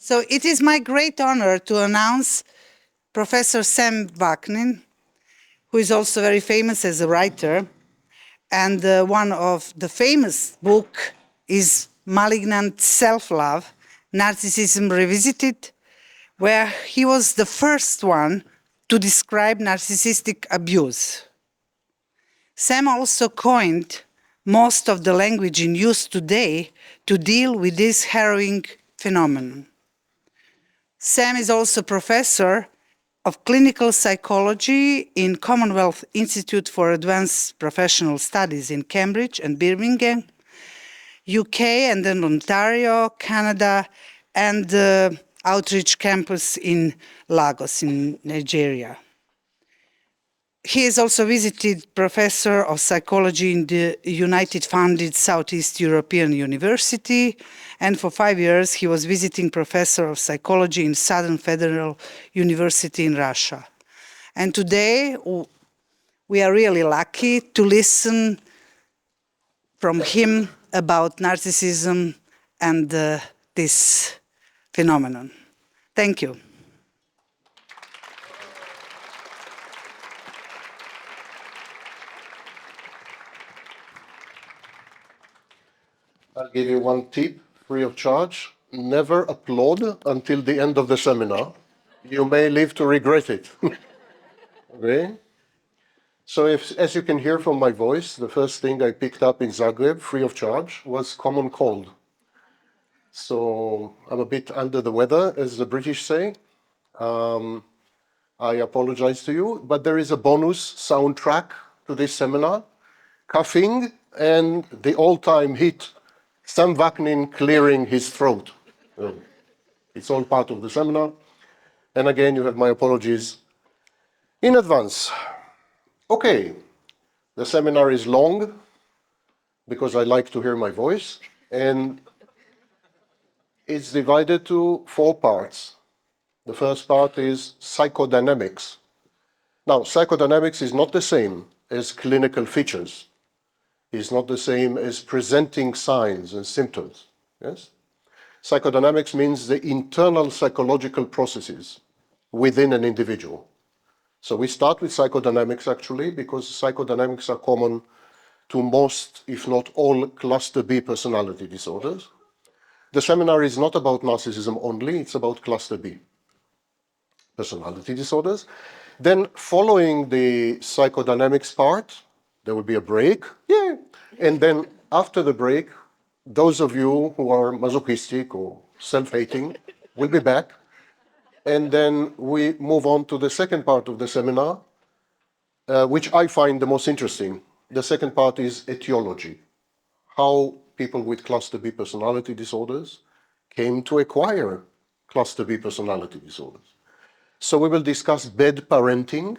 So it is my great honor to announce Professor Sam Vaknin, who is also very famous as a writer. And one of the famous book is Malignant Self-Love, Narcissism Revisited, where he was the first one to describe narcissistic abuse. Sam also coined most of the language in use today to deal with this harrowing phenomenon. Sam is also professor of clinical psychology in Commonwealth Institute for Advanced Professional Studies in Cambridge and Birmingham, UK, and then Ontario, Canada, and the outreach campus in Lagos in Nigeria. He is also visited professor of psychology in the United-funded Southeast European University, and for 5 years he was visiting professor of psychology in Southern Federal University in Russia. And today we are really lucky to listen from him about narcissism and this phenomenon. Thank you. I'll give you one tip, free of charge. Never applaud until the end of the seminar. You may live to regret it. Okay? So as you can hear from my voice, the first thing I picked up in Zagreb, free of charge, was common cold. So I'm a bit under the weather, as the British say. I apologize to you, but there is a bonus soundtrack to this seminar, coughing and the all-time hit, Sam Vaknin clearing his throat. It's all part of the seminar. And again, you have my apologies in advance. Okay, the seminar is long because I like to hear my voice, and it's divided to 4 parts. The first part is psychodynamics. Now, psychodynamics is not the same as clinical features. It's not the same as presenting signs and symptoms. Yes? Psychodynamics means the internal psychological processes within an individual. So we start with psychodynamics actually because psychodynamics are common to most, if not all, cluster B personality disorders. The seminar is not about narcissism only, it's about cluster B personality disorders. Then following the psychodynamics part, there will be a break. Yeah. And then after the break, those of you who are masochistic or self-hating will be back. And then we move on to the second part of the seminar, which I find the most interesting. The second part is etiology. How people with cluster B personality disorders came to acquire cluster B personality disorders. So we will discuss bad parenting,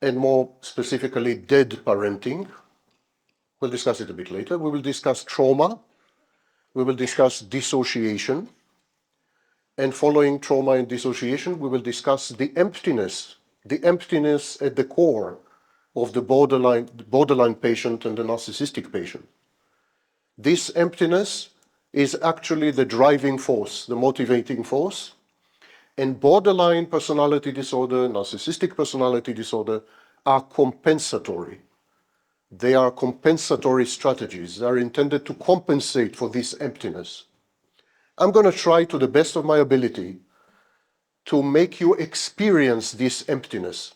and more specifically, dead parenting. We'll discuss it a bit later. We will discuss trauma. We will discuss dissociation. And following trauma and dissociation, we will discuss the emptiness at the core of the borderline patient and the narcissistic patient. This emptiness is actually the driving force, the motivating force. And borderline personality disorder, narcissistic personality disorder are compensatory. They are compensatory strategies. They are intended to compensate for this emptiness. I'm going to try to the best of my ability to make you experience this emptiness.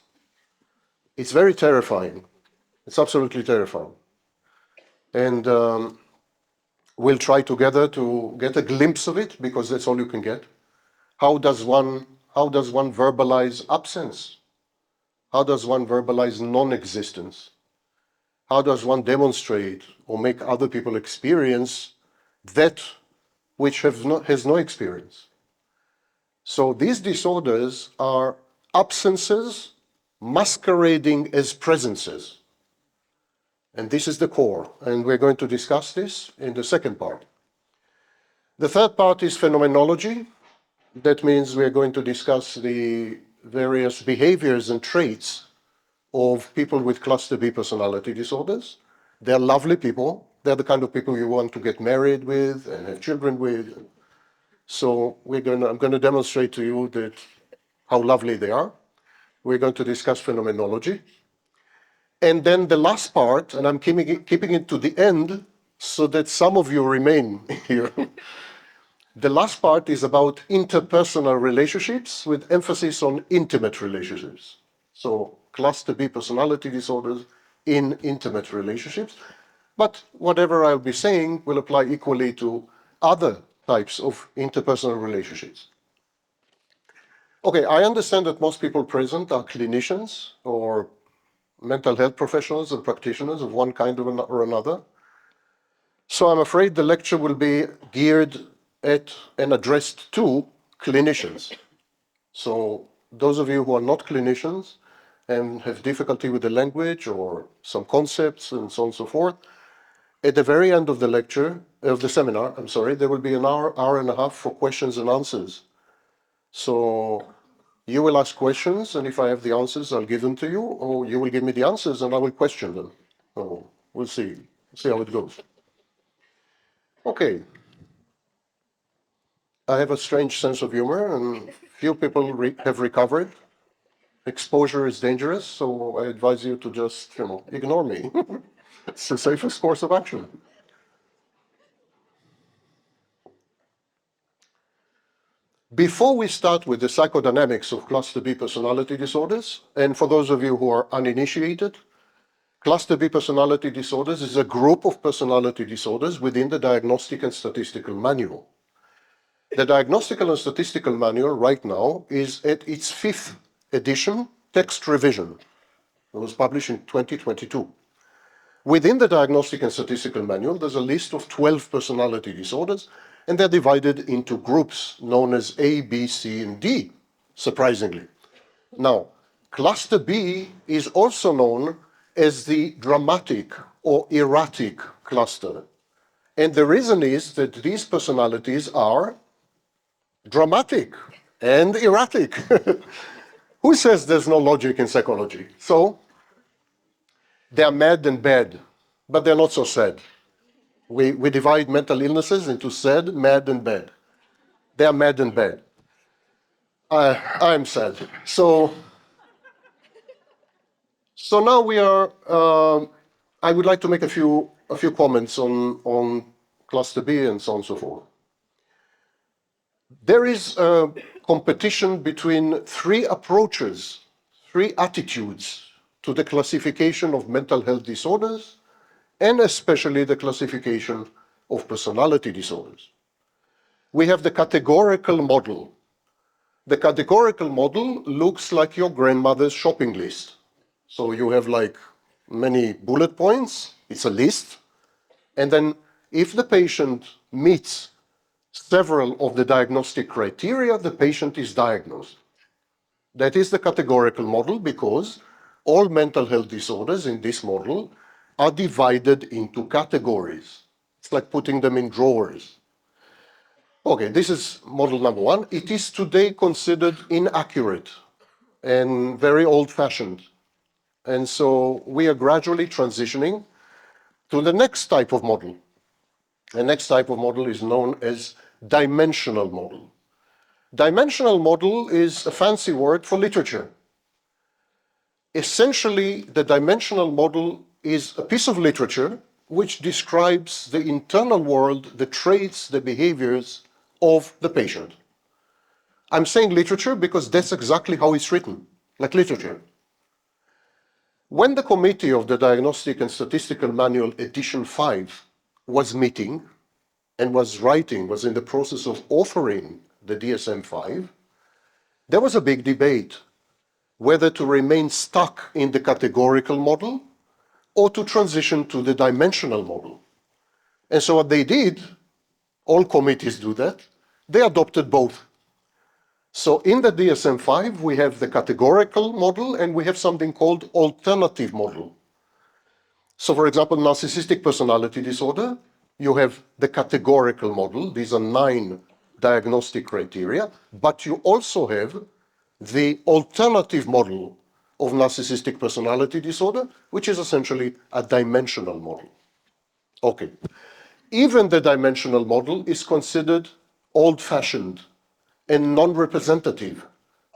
It's very terrifying. It's absolutely terrifying. And we'll try together to get a glimpse of it, because that's all you can get. How does one verbalize absence? How does one verbalize non-existence? How does one demonstrate or make other people experience that which has no experience? So these disorders are absences masquerading as presences. And this is the core. And we're going to discuss this in the second part. The third part is phenomenology. That means we're going to discuss the various behaviors and traits of people with cluster B personality disorders. They're lovely people. They're the kind of people you want to get married with and have children with. So I'm going to demonstrate to you that how lovely they are. We're going to discuss phenomenology. And then the last part, and I'm keeping it to the end so that some of you remain here. The last part is about interpersonal relationships with emphasis on intimate relationships. So cluster B personality disorders in intimate relationships. But whatever I'll be saying will apply equally to other types of interpersonal relationships. Okay, I understand that most people present are clinicians or mental health professionals and practitioners of one kind or another. So I'm afraid the lecture will be geared at and addressed to clinicians. So those of you who are not clinicians and have difficulty with the language or some concepts and so on and so forth, at the very end of the lecture, of the seminar, I'm sorry, there will be an hour and a half for questions and answers. So you will ask questions, and if I have the answers, I'll give them to you, or you will give me the answers and I will question them. So we'll see how it goes. Okay. I have a strange sense of humor, and few people have recovered. Exposure is dangerous, so I advise you to just, ignore me. It's the safest course of action. Before we start with the psychodynamics of cluster B personality disorders, and for those of you who are uninitiated, cluster B personality disorders is a group of personality disorders within the Diagnostic and Statistical Manual. The Diagnostic and Statistical Manual right now is at its 5th edition, text revision. It was published in 2022. Within the Diagnostic and Statistical Manual, there's a list of 12 personality disorders, and they're divided into groups known as A, B, C, and D, surprisingly. Now, cluster B is also known as the dramatic or erratic cluster. And the reason is that these personalities are dramatic and erratic. Who says there's no logic in psychology? So, they are mad and bad, but they're not so sad. We divide mental illnesses into sad, mad, and bad. They are mad and bad. I'm sad. So now we are. I would like to make a few comments on cluster B and so on and so forth. There is a competition between three approaches, three attitudes to the classification of mental health disorders, and especially the classification of personality disorders. We have the categorical model. The categorical model looks like your grandmother's shopping list. So you have like many bullet points, it's a list, and then if the patient meets several of the diagnostic criteria, the patient is diagnosed. That is the categorical model because all mental health disorders in this model are divided into categories. It's like putting them in drawers. Okay, this is model number one. It is today considered inaccurate and very old-fashioned. And so we are gradually transitioning to the next type of model. The next type of model is known as dimensional model. Dimensional model is a fancy word for literature. Essentially, the dimensional model is a piece of literature which describes the internal world, the traits, the behaviors of the patient. I'm saying literature because that's exactly how it's written, like literature. When the committee of the Diagnostic and Statistical Manual Edition 5 was meeting and was in the process of authoring the DSM-5, there was a big debate whether to remain stuck in the categorical model or to transition to the dimensional model. And so what they did, all committees do that, they adopted both. So in the DSM-5, we have the categorical model and we have something called alternative model. So for example, narcissistic personality disorder, you have the categorical model. These are 9 diagnostic criteria, but you also have the alternative model of narcissistic personality disorder, which is essentially a dimensional model. Okay. Even the dimensional model is considered old-fashioned, and non-representative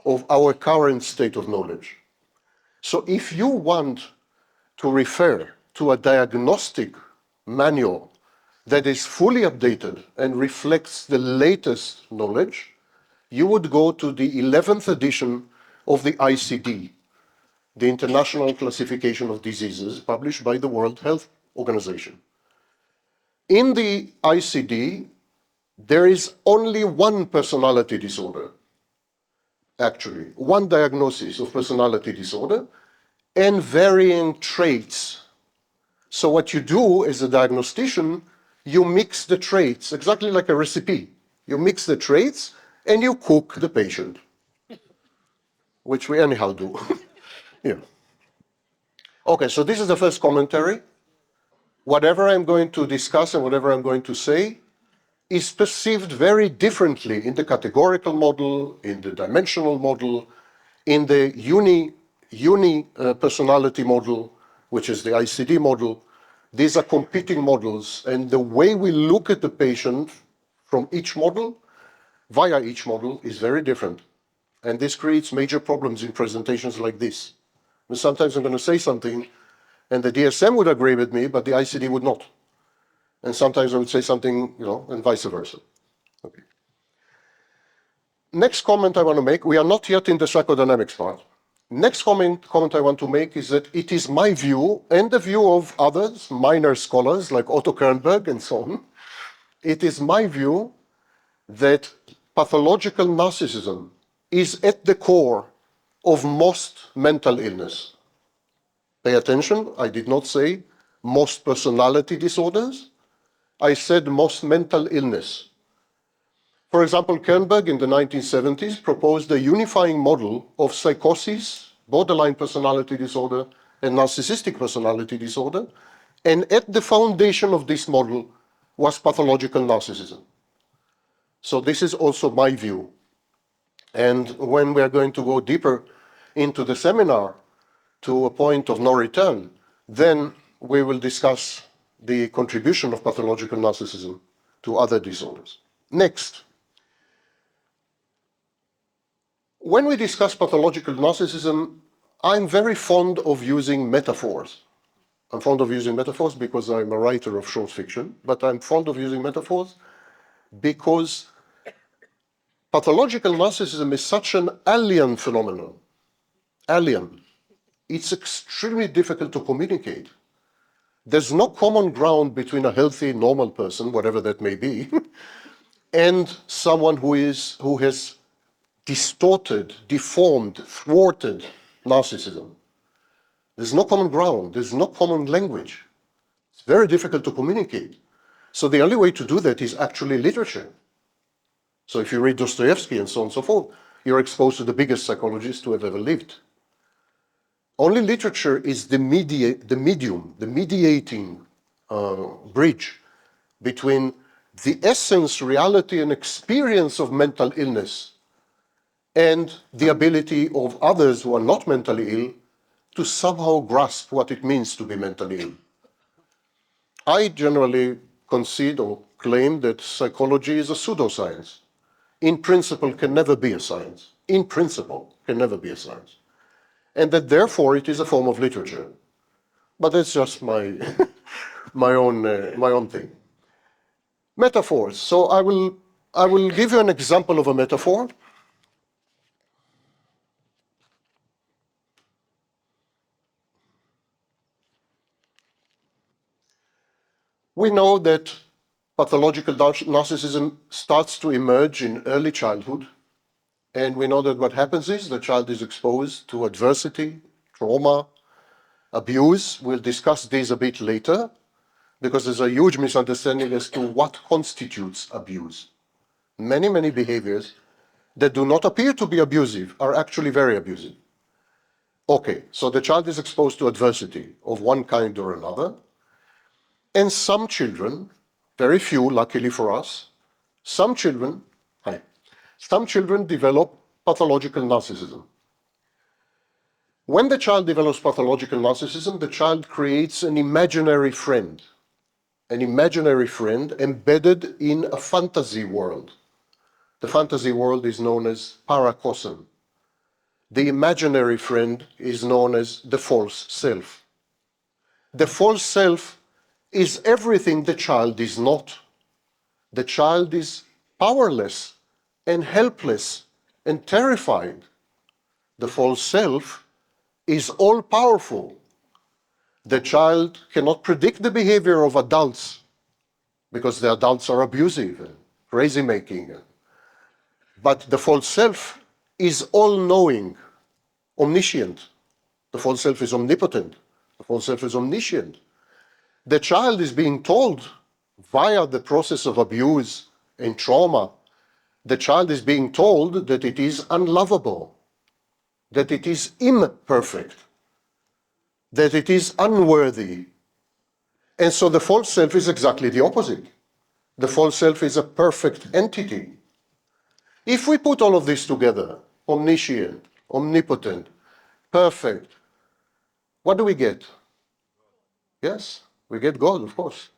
of our current state of knowledge. So if you want to refer to a diagnostic manual that is fully updated and reflects the latest knowledge, you would go to the 11th edition of the ICD, the International Classification of Diseases, published by the World Health Organization. In the ICD, there is only one personality disorder, actually, one diagnosis of personality disorder, and varying traits. So what you do as a diagnostician, you mix the traits, exactly like a recipe. You mix the traits and you cook the patient, which we anyhow do. Yeah. Okay, so this is the first commentary. Whatever I'm going to discuss and whatever I'm going to say is perceived very differently in the categorical model, in the dimensional model, in the personality model, which is the ICD model. These are competing models, and the way we look at the patient from each model, via each model, is very different. And this creates major problems in presentations like this. And sometimes I'm going to say something, and the DSM would agree with me, but the ICD would not. And sometimes I would say something, and vice versa. Okay. Next comment I want to make, we are not yet in the psychodynamics part. Next comment I want to make is that it is my view, and the view of others, minor scholars like Otto Kernberg and so on, it is my view that pathological narcissism is at the core of most mental illness. Pay attention, I did not say most personality disorders. I said most mental illness. For example, Kernberg in the 1970s proposed a unifying model of psychosis, borderline personality disorder, and narcissistic personality disorder. And at the foundation of this model was pathological narcissism. So this is also my view. And when we are going to go deeper into the seminar to a point of no return, then we will discuss the contribution of pathological narcissism to other disorders. Next. When we discuss pathological narcissism, I'm very fond of using metaphors. I'm fond of using metaphors because I'm a writer of short fiction, but I'm fond of using metaphors because pathological narcissism is such an alien phenomenon. Alien. It's extremely difficult to communicate. There's no common ground between a healthy, normal person, whatever that may be, and someone who has distorted, deformed, thwarted narcissism. There's no common ground, there's no common language. It's very difficult to communicate. So the only way to do that is actually literature. So if you read Dostoevsky and so on and so forth, you're exposed to the biggest psychologists who have ever lived. Only literature is the medium, the mediating bridge between the essence, reality, and experience of mental illness and the ability of others who are not mentally ill to somehow grasp what it means to be mentally ill. I generally concede or claim that psychology is a pseudoscience. In principle, can never be a science. In principle, can never be a science. And that therefore it is a form of literature. But that's just my, my own thing. Metaphors. So I will give you an example of a metaphor. We know that pathological narcissism starts to emerge in early childhood. And we know that what happens is the child is exposed to adversity, trauma, abuse. We'll discuss these a bit later because there's a huge misunderstanding as to what constitutes abuse. Many, many behaviors that do not appear to be abusive are actually very abusive. Okay, so the child is exposed to adversity of one kind or another. And some children, very few, luckily for us, some children develop pathological narcissism. When the child develops pathological narcissism, the child creates an imaginary friend embedded in a fantasy world. The fantasy world is known as paracosm. The imaginary friend is known as the false self. The false self is everything the child is not. The child is powerless and helpless and terrified. The false self is all-powerful. The child cannot predict the behavior of adults because the adults are abusive and crazy-making. But the false self is all-knowing, omniscient. The false self is omnipotent. The false self is omniscient. The child is being told via the process of abuse and trauma, the child is being told that it is unlovable, that it is imperfect, that it is unworthy. And so the false self is exactly the opposite. The false self is a perfect entity. If we put all of this together, omniscient, omnipotent, perfect, what do we get? Yes, we get God, of course.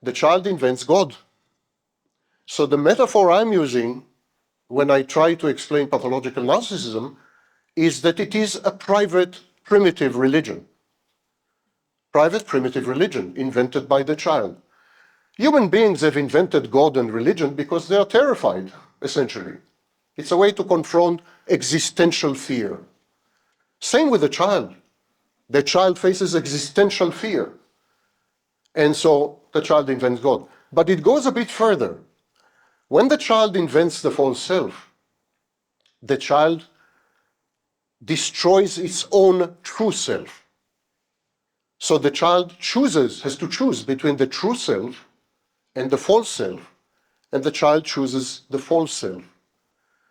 The child invents God. So the metaphor I'm using when I try to explain pathological narcissism is that it is a private, primitive religion. Private, primitive religion invented by the child. Human beings have invented God and religion because they are terrified, essentially. It's a way to confront existential fear. Same with the child. The child faces existential fear. And so the child invents God. But it goes a bit further. When the child invents the false self, the child destroys its own true self. So the child has to choose between the true self and the false self, and the child chooses the false self.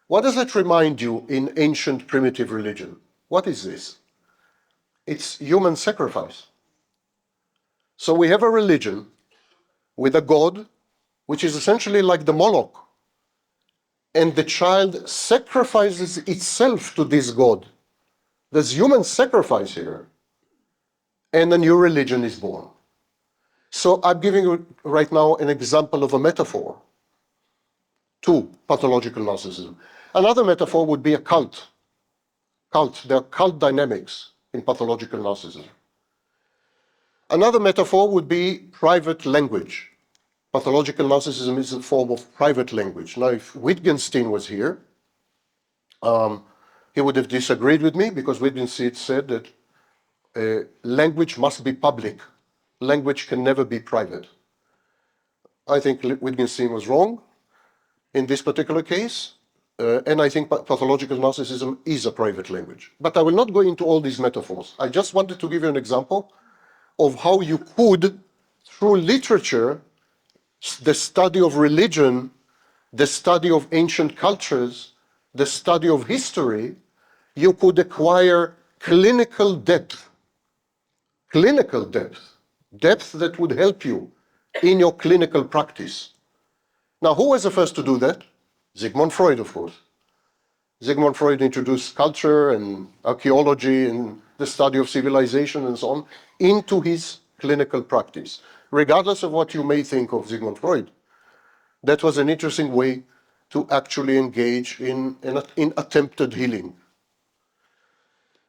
What does that remind you in ancient primitive religion? What is this? It's human sacrifice. So we have a religion with a god, which is essentially like the Moloch, and the child sacrifices itself to this god. There's human sacrifice here, and a new religion is born. So I'm giving you right now an example of a metaphor to pathological narcissism. Another metaphor would be a cult. There are cult dynamics in pathological narcissism. Another metaphor would be private language. Pathological narcissism is a form of private language. Now, if Wittgenstein was here, he would have disagreed with me because Wittgenstein said that language must be public. Language can never be private. I think Wittgenstein was wrong in this particular case, and I think pathological narcissism is a private language. But I will not go into all these metaphors. I just wanted to give you an example of how you could, through literature, the study of religion, the study of ancient cultures, the study of history, you could acquire clinical depth that would help you in your clinical practice. Now, who was the first to do that? Sigmund Freud, of course. Sigmund Freud introduced culture and archaeology and the study of civilization and so on into his clinical practice. Regardless of what you may think of Sigmund Freud, that was an interesting way to actually engage in attempted healing.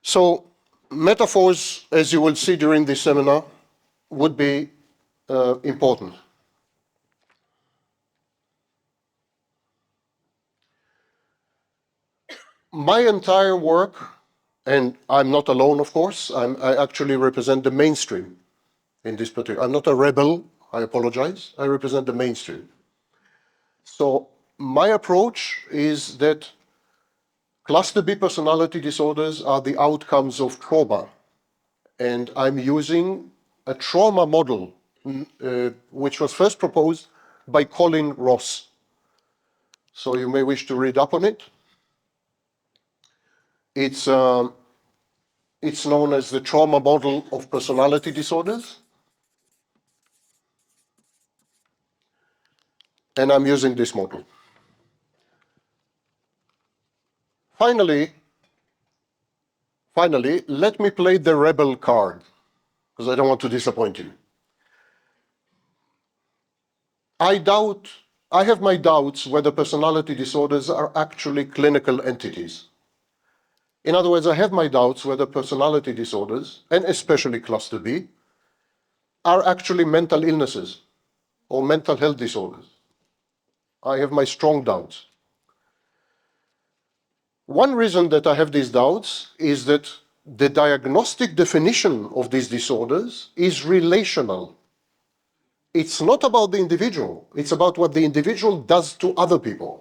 So metaphors, as you will see during this seminar, would be important. My entire work, and I'm not alone, of course, I actually represent the mainstream in this particular. I'm not a rebel, I apologize. I represent the mainstream. So my approach is that cluster B personality disorders are the outcomes of trauma. And I'm using a trauma model, which was first proposed by Colin Ross. So you may wish to read up on it. It's known as the trauma model of personality disorders. And I'm using this model. Finally, let me play the rebel card, because I don't want to disappoint you. I doubt I have my doubts whether personality disorders are actually clinical entities. In other words, I have my doubts whether personality disorders, and especially cluster B, are actually mental illnesses or mental health disorders. I have my strong doubts. One reason that I have these doubts is that the diagnostic definition of these disorders is relational. It's not about the individual, it's about what the individual does to other people,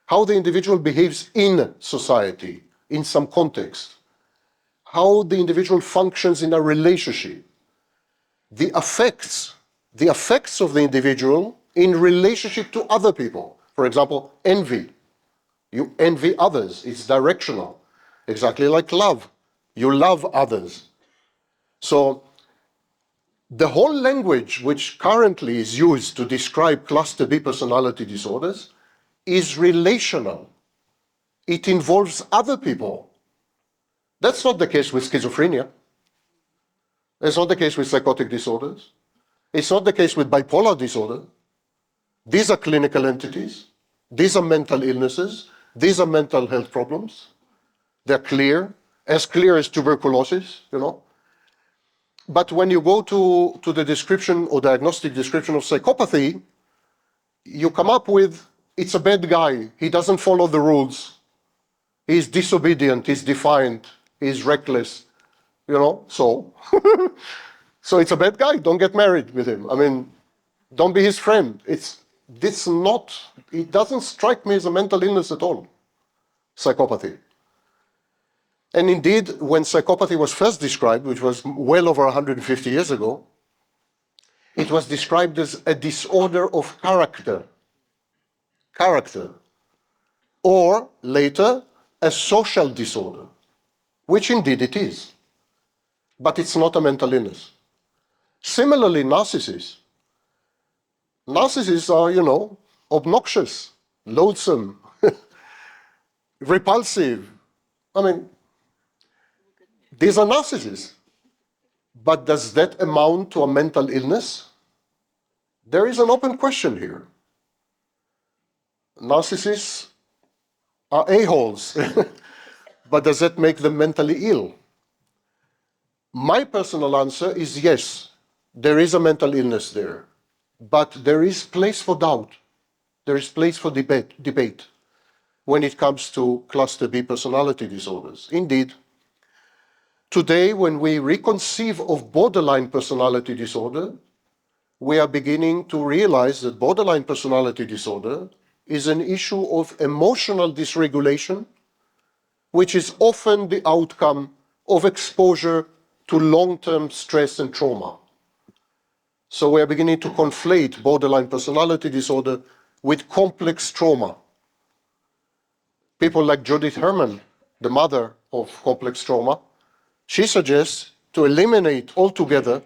how the individual behaves in society, in some context, how the individual functions in a relationship, the effects of the individual in relationship to other people. For example, envy. You envy others, it's directional. Exactly like love. You love others. So the whole language which currently is used to describe cluster B personality disorders is relational. It involves other people. That's not the case with schizophrenia. It's not the case with psychotic disorders. It's not the case with bipolar disorder. These are clinical entities. These are mental illnesses. These are mental health problems. They're clear as tuberculosis, you know. But when you go to the description or diagnostic description of psychopathy, you come up with, it's a bad guy. He doesn't follow the rules. He's disobedient, he's defiant, he's reckless, you know, so. So it's a bad guy, don't get married with him. I mean, don't be his friend. It doesn't strike me as a mental illness at all, psychopathy. And indeed, when psychopathy was first described, which was well over 150 years ago, it was described as a disorder of character, or later, a social disorder, which indeed it is, but it's not a mental illness. Similarly, narcissists are, you know, obnoxious, loathsome, repulsive. I mean, these are narcissists. But does that amount to a mental illness? There is an open question here. Narcissists are a-holes, but does that make them mentally ill? My personal answer is yes, there is a mental illness there, but there is place for doubt. There is place for debate when it comes to cluster B personality disorders. Indeed, today when we reconceive of borderline personality disorder, we are beginning to realize that borderline personality disorder is an issue of emotional dysregulation, which is often the outcome of exposure to long-term stress and trauma. So we are beginning to conflate borderline personality disorder with complex trauma. People like Judith Herman, the mother of complex trauma, she suggests to eliminate altogether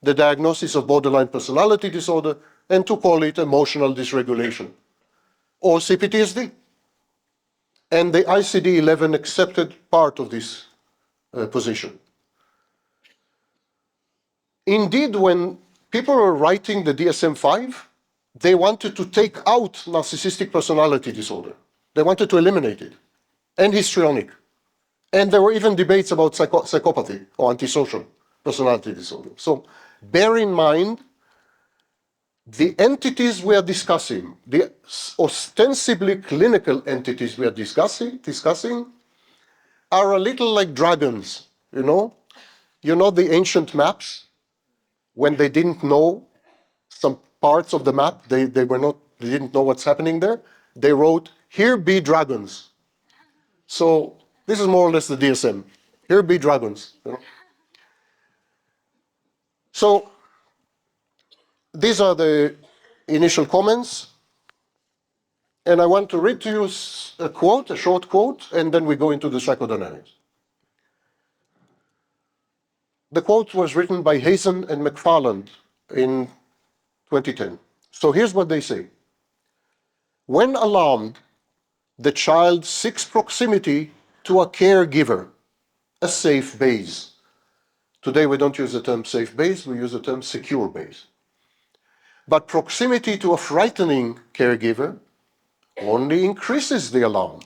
the diagnosis of borderline personality disorder and to call it emotional dysregulation, or CPTSD. And the ICD-11 accepted part of this position. Indeed, when people were writing the DSM-5, they wanted to take out narcissistic personality disorder. They wanted to eliminate it, and histrionic. And there were even debates about psychopathy or antisocial personality disorder. So bear in mind, the entities we are discussing, the ostensibly clinical entities we are discussing are a little like dragons, you know? You know the ancient maps? When they didn't know some parts of the map, they didn't know what's happening there, they wrote, "Here be dragons." So this is more or less the DSM. Here be dragons. You know? So these are the initial comments. And I want to read to you a quote, a short quote, and then we go into the psychodynamics. The quote was written by Hazen and McFarland in 2010. So here's what they say. When alarmed, the child seeks proximity to a caregiver, a safe base. Today we don't use the term safe base, we use the term secure base. But proximity to a frightening caregiver only increases the alarm.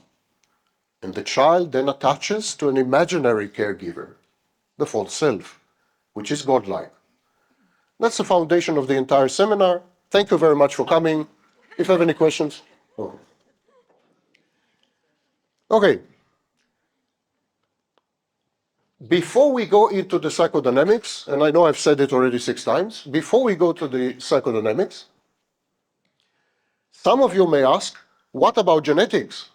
And the child then attaches to an imaginary caregiver, the false self, which is godlike. That's the foundation of the entire seminar. Thank you very much for coming. If you have any questions. Oh. Okay. Before we go into the psychodynamics, and I know I've said it already 6 times, before we go to the psychodynamics, some of you may ask, what about genetics?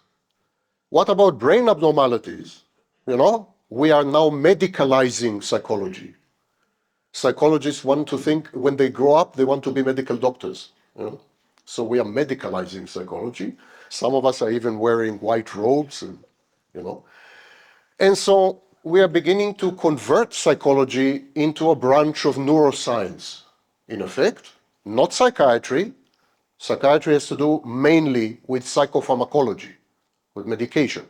What about brain abnormalities? You know, we are now medicalizing psychology. Psychologists want to think, when they grow up, they want to be medical doctors. You know? So we are medicalizing psychology. Some of us are even wearing white robes, and, you know. And so we are beginning to convert psychology into a branch of neuroscience, in effect, not psychiatry. Psychiatry has to do mainly with psychopharmacology, with medication.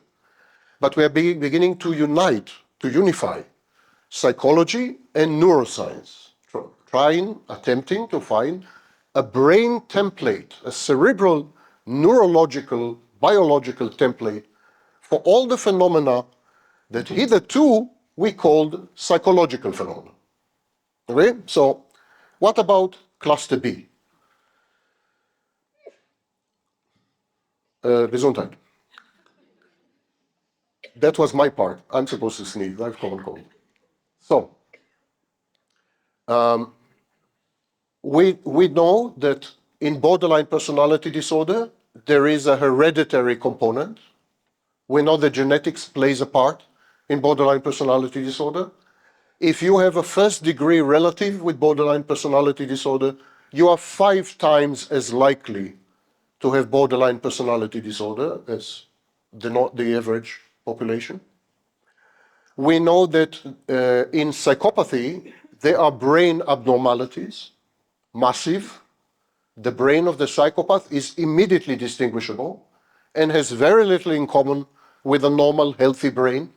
But we are beginning to unify psychology and neuroscience, attempting to find a brain template, a cerebral, neurological, biological template for all the phenomena that hitherto we called psychological phenomena. Okay? So, what about cluster B? Gesundheit. That was my part. I'm supposed to sneeze. I have common cold. So, we know that in borderline personality disorder, there is a hereditary component. We know that genetics plays a part in borderline personality disorder. If you have a first-degree relative with borderline personality disorder, you are 5 times as likely to have borderline personality disorder as the average population. We know that in psychopathy, there are brain abnormalities, massive. The brain of the psychopath is immediately distinguishable and has very little in common with a normal, healthy brain.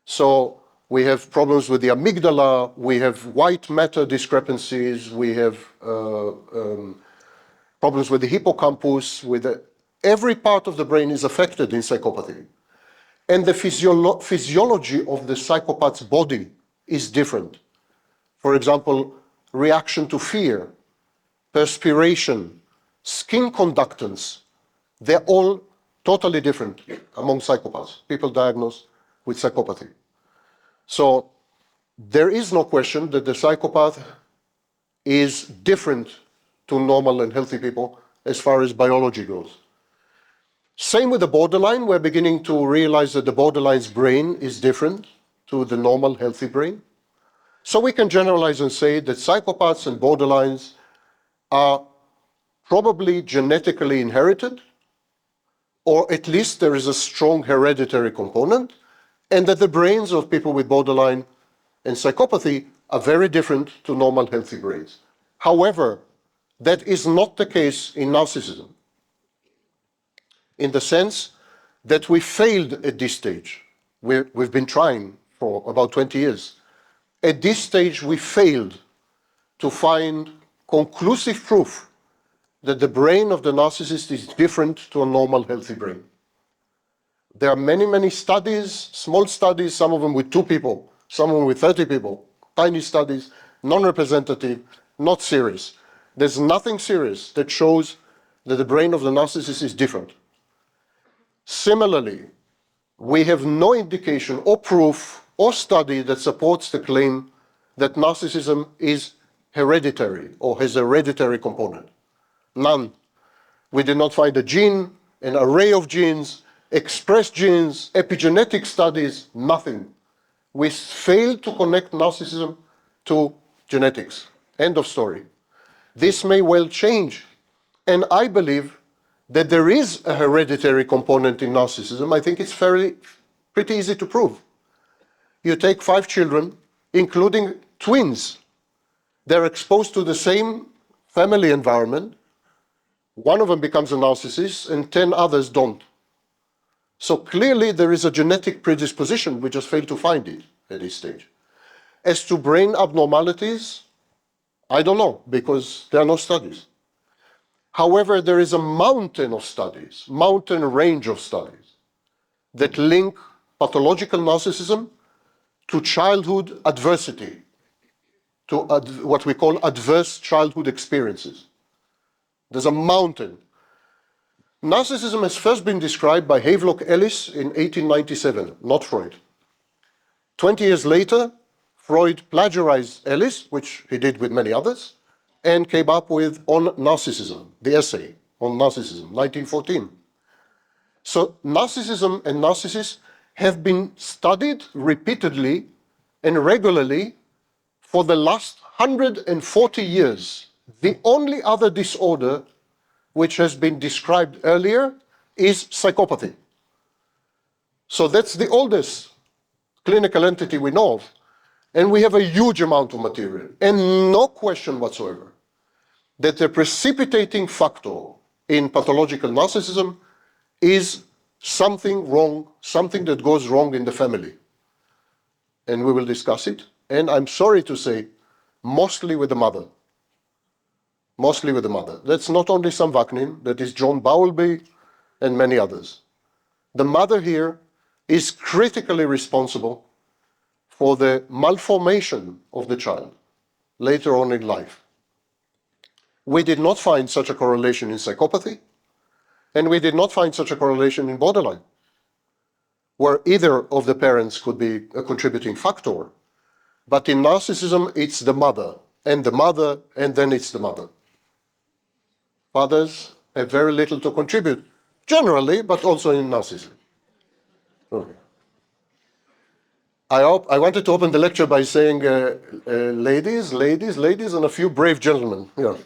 So we have problems with the amygdala, we have white matter discrepancies, we have problems with the hippocampus, every part of the brain is affected in psychopathy. And the physiology of the psychopath's body is different. For example, reaction to fear, perspiration, skin conductance, they're all totally different among psychopaths, people diagnosed with psychopathy. So there is no question that the psychopath is different to normal and healthy people as far as biology goes. Same with the borderline. We're beginning to realize that the borderline's brain is different to the normal healthy brain. So we can generalize and say that psychopaths and borderlines are probably genetically inherited, or at least there is a strong hereditary component, and that the brains of people with borderline and psychopathy are very different to normal healthy brains. However, that is not the case in narcissism, in the sense that we failed at this stage. We've been trying for about 20 years. At this stage, we failed to find conclusive proof that the brain of the narcissist is different to a normal healthy brain. There are many, many studies, small studies, some of them with 2 people, some of them with 30 people, tiny studies, non-representative, not serious. There's nothing serious that shows that the brain of the narcissist is different. Similarly, we have no indication or proof or study that supports the claim that narcissism is hereditary or has a hereditary component. None. We did not find a gene, an array of genes, expressed genes, epigenetic studies, nothing. We failed to connect narcissism to genetics. End of story. This may well change, and I believe that there is a hereditary component in narcissism. I think it's pretty easy to prove. You take 5 children, including twins. They're exposed to the same family environment. One of them becomes a narcissist and 10 others don't. So clearly there is a genetic predisposition. We just failed to find it at this stage. As to brain abnormalities, I don't know, because there are no studies. However, there is a mountain of studies, mountain range of studies, that link pathological narcissism to childhood adversity, to what we call adverse childhood experiences. There's a mountain. Narcissism has first been described by Havelock Ellis in 1897, not Freud. 20 years later, Freud plagiarized Ellis, which he did with many others, and came up with On Narcissism, the essay on narcissism, 1914. So narcissism and narcissists have been studied repeatedly and regularly for the last 140 years. The only other disorder which has been described earlier is psychopathy. So that's the oldest clinical entity we know of. And we have a huge amount of material. And no question whatsoever that the precipitating factor in pathological narcissism is something wrong, something that goes wrong in the family. And we will discuss it. And I'm sorry to say, mostly with the mother. Mostly with the mother. That's not only Sam Vaknin, that is John Bowlby and many others. The mother here is critically responsible for the malformation of the child later on in life. We did not find such a correlation in psychopathy, and we did not find such a correlation in borderline, where either of the parents could be a contributing factor. But in narcissism, it's the mother, and then it's the mother. Fathers have very little to contribute, generally, but also in narcissism. Okay. I wanted to open the lecture by saying, ladies, and a few brave gentlemen. Yeah.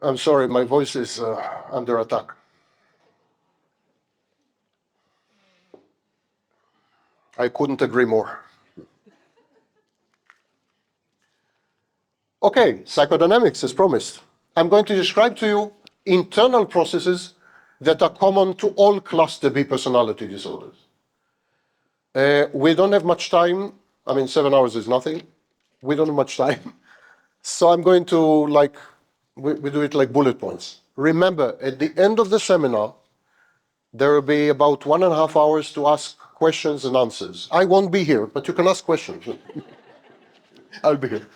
I'm sorry, my voice is under attack. I couldn't agree more. Okay, psychodynamics as promised. I'm going to describe to you internal processes that are common to all cluster B personality disorders. We don't have much time. I mean, 7 hours is nothing. We don't have much time. So I'm going to, we do it like bullet points. Remember, at the end of the seminar, there will be about 1.5 hours to ask questions and answers. I won't be here, but you can ask questions. I'll be here.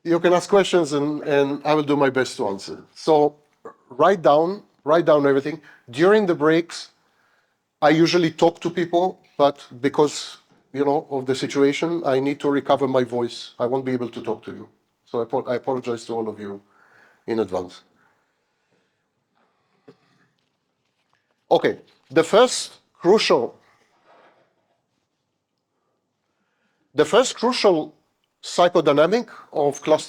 You can ask questions and I will do my best to answer. So write down everything. During the breaks, I usually talk to people, but because, of the situation, I need to recover my voice. I won't be able to talk to you. So I apologize to all of you in advance. Okay, the first crucial psychodynamic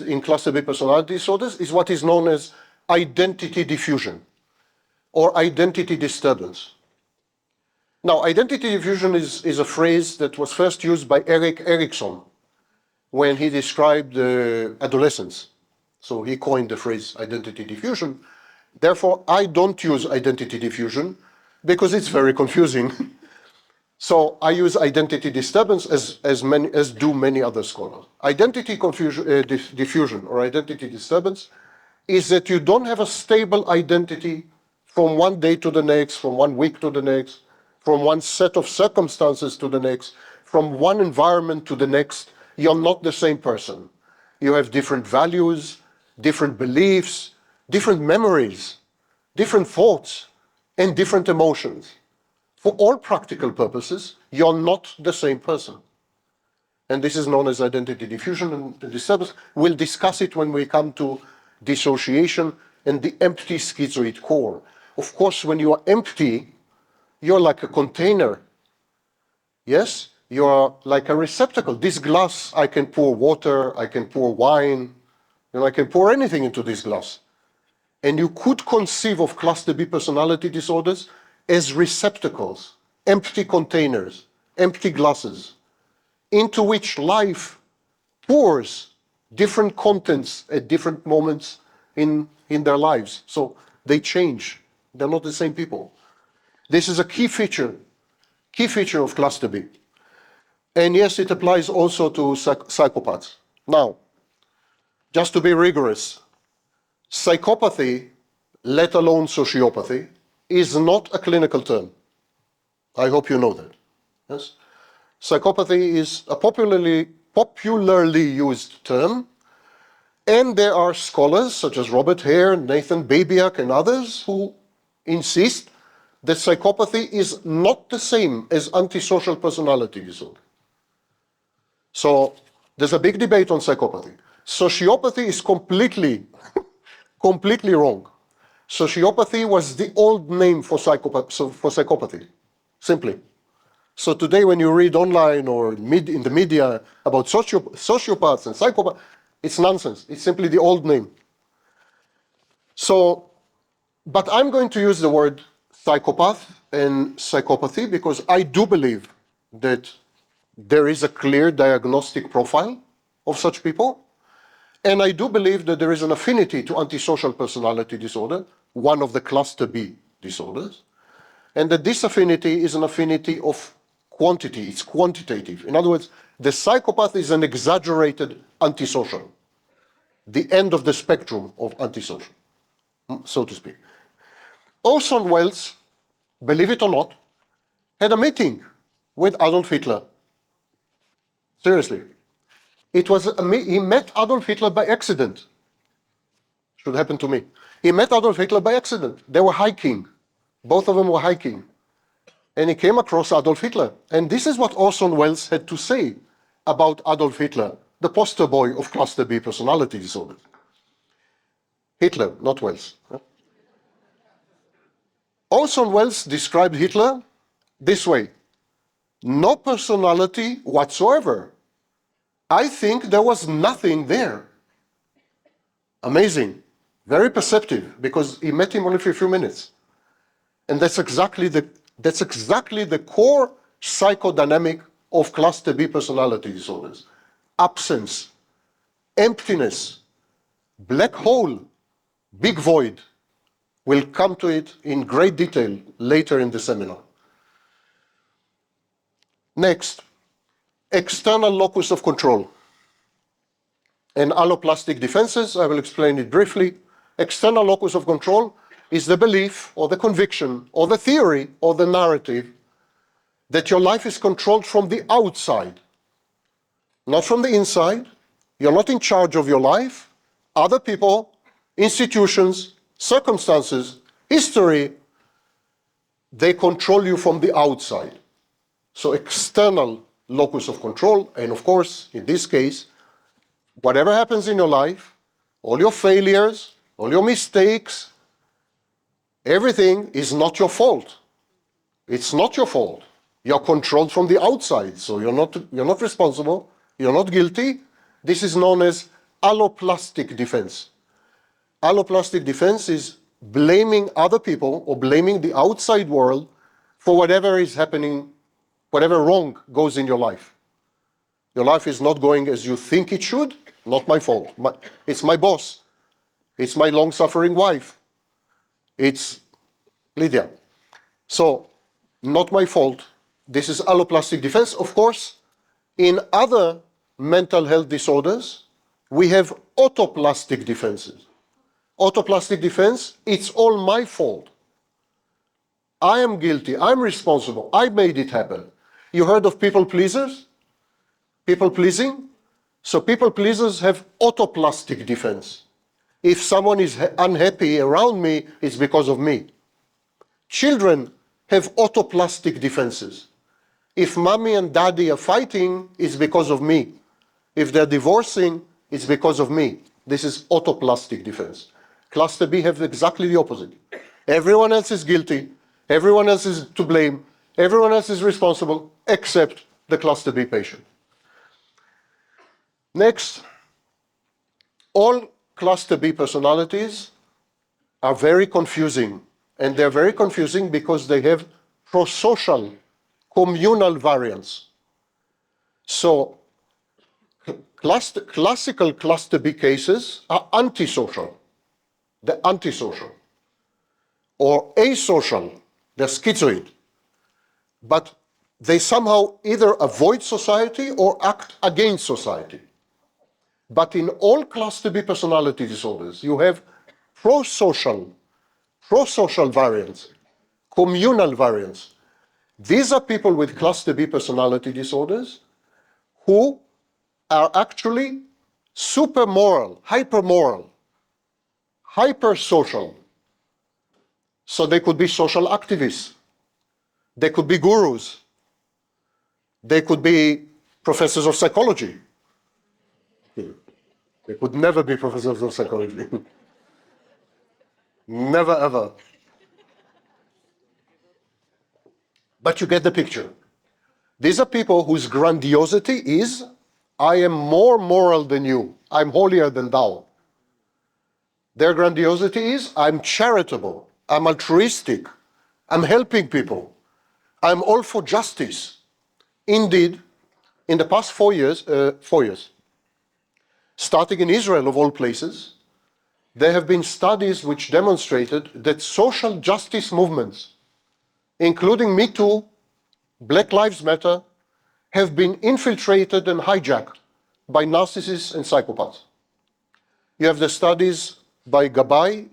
in cluster B personality disorders is what is known as identity diffusion or identity disturbance. Now, identity diffusion is a phrase that was first used by Erik Erikson when he described adolescence. So he coined the phrase identity diffusion. Therefore, I don't use identity diffusion because it's very confusing. So I use identity disturbance as do many other scholars. Identity diffusion or identity disturbance is that you don't have a stable identity from one day to the next, from 1 week to the next, from one set of circumstances to the next, from one environment to the next. You're not the same person. You have different values, different beliefs, different memories, different thoughts, and different emotions. For all practical purposes, you're not the same person. And this is known as identity diffusion and disturbance. We'll discuss it when we come to dissociation and the empty schizoid core. Of course, when you are empty, you're like a container. Yes? You're like a receptacle. This glass, I can pour water, I can pour wine, I can pour anything into this glass. And you could conceive of cluster B personality disorders as receptacles, empty containers, empty glasses, into which life pours different contents at different moments in their lives. So they change. They're not the same people. This is a key feature key feature of cluster B. And yes, it applies also to psychopaths. Now, just to be rigorous, psychopathy, let alone sociopathy, is not a clinical term. I hope you know that. Yes? Psychopathy is a popularly used term, and there are scholars such as Robert Hare, Nathan Babiak, and others who insist that psychopathy is not the same as antisocial personality disorder. So there's a big debate on psychopathy. Sociopathy is completely wrong. Sociopathy was the old name for psychopathy, simply. So today when you read online or in the media about sociopaths and psychopaths, it's nonsense. It's simply the old name. So, but I'm going to use the word psychopath and psychopathy because I do believe that there is a clear diagnostic profile of such people. And I do believe that there is an affinity to antisocial personality disorder, one of the cluster B disorders, and that this affinity is an affinity of quantity, it's quantitative. In other words, the psychopath is an exaggerated antisocial, the end of the spectrum of antisocial, so to speak. Orson Welles, believe it or not, had a meeting with Adolf Hitler. Seriously. He met Adolf Hitler by accident. Should happen to me. He met Adolf Hitler by accident. They were hiking. Both of them were hiking. And he came across Adolf Hitler. And this is what Orson Welles had to say about Adolf Hitler, the poster boy of cluster B personality disorder. Hitler, not Welles. Orson Welles described Hitler this way: no personality whatsoever. I think there was nothing there. Amazing. Very perceptive, because he met him only for a few minutes. And that's exactly the core psychodynamic of cluster B personality disorders. Absence, emptiness, black hole, big void. We'll come to it in great detail later in the seminar. Next, external locus of control. And alloplastic defenses, I will explain it briefly. External locus of control is the belief or the conviction or the theory or the narrative that your life is controlled from the outside, not from the inside. You're not in charge of your life. Other people, institutions, circumstances, history, they control you from the outside. So external locus of control, and of course, in this case, whatever happens in your life, all your failures, all your mistakes, everything is not your fault. It's not your fault. You're controlled from the outside, so you're not responsible, you're not guilty. This is known as alloplastic defense. Alloplastic defense is blaming other people or blaming the outside world for whatever is happening, whatever wrong goes in your life. Your life is not going as you think it should, not my fault. It's my boss. It's my long-suffering wife. It's Lydia. So, not my fault. This is alloplastic defense. Of course, in other mental health disorders, we have autoplastic defenses. Autoplastic defense, it's all my fault. I am guilty. I'm responsible. I made it happen. You heard of people pleasers? People pleasing? So people pleasers have autoplastic defense. If someone is unhappy around me, it's because of me. Children have autoplastic defenses. If mommy and daddy are fighting, it's because of me. If they're divorcing, it's because of me. This is autoplastic defense. Cluster B have exactly the opposite. Everyone else is guilty. Everyone else is to blame. Everyone else is responsible, except the cluster B patient. Next, all cluster B personalities are very confusing. And they're very confusing because they have prosocial, communal variants. So, classical cluster B cases are antisocial. They're antisocial. Or asocial. They're schizoid. But they somehow either avoid society or act against society. But in all cluster B personality disorders, you have prosocial variants, communal variants. These are people with cluster B personality disorders who are actually super moral, hyper social. So they could be social activists, they could be gurus, they could be professors of psychology. They could never be professors of psychology. Never ever. But you get the picture. These are people whose grandiosity is, I am more moral than you, I'm holier than thou. Their grandiosity is, I'm charitable, I'm altruistic, I'm helping people, I'm all for justice. Indeed, in the past 4 years, starting in Israel of all places, there have been studies which demonstrated that social justice movements, including Me Too, Black Lives Matter, have been infiltrated and hijacked by narcissists and psychopaths. You have the studies by Gabay,